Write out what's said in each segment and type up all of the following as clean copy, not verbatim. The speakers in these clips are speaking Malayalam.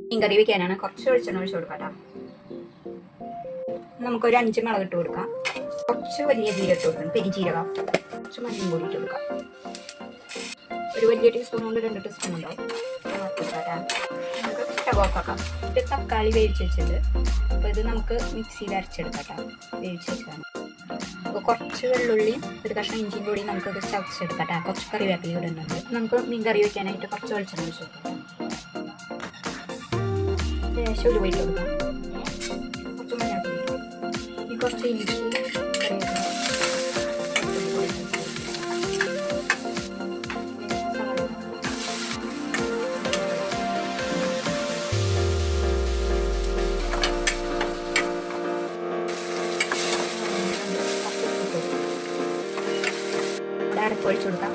മീൻ കറി വെക്കാനാണ്. കുറച്ച് വെളിച്ചെണ്ണ ഒഴിച്ച് കൊടുക്കാം കേട്ടോ. നമുക്കൊരു 5 മുളക് ഇട്ട് കൊടുക്കാം. കുറച്ച് വലിയ ജീരകം ഇട്ട് കൊടുക്കണം, പെരിജീരകം. കുറച്ച് മഞ്ഞളും കൂടി ഇട്ട് കൊടുക്കാം. ഒരു വലിയ ടീസ്പൂൺ കൊണ്ട് 2 ടീസ്പൂൺ ഉണ്ടാവും. നമുക്ക് സ്റ്റവ് ഓഫാക്കാം. ഇത് തക്കാളി വേവിച്ച് വെച്ചിട്ട് അപ്പോൾ ഇത് നമുക്ക് മിക്സിയിൽ അരച്ചെടുക്കാം കേട്ടോ. വേവിച്ച് വെച്ചതാണ്. അപ്പോൾ കുറച്ച് വെള്ളുള്ളിയും ഒരു കഷ്ണം ഇഞ്ചിയും കൂടി നമുക്ക് ചതച്ചെടുക്കാം കേട്ടോ. കുറച്ച് കറിവേപ്പില കൂടെ ഉണ്ട്. നമുക്ക് മീൻ കറി വെക്കാനായിട്ട് കുറച്ച് വെളിച്ചെണ്ണ ഒഴിച്ച് കൊടുക്കാം. ശേഷം ഉലുവ ഇട്ട് കൊടുക്കാം. കുറച്ച് മഞ്ഞൾപ്പൊടി ഇനി കുറച്ച് ഇഞ്ചി അരപ്പ് ഒഴിച്ചു കൊടുക്കാം.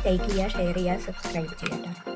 ലൈക്ക് ചെയ്യുക, ഷെയർ ചെയ്യുക, സബ്സ്ക്രൈബ് ചെയ്യുക.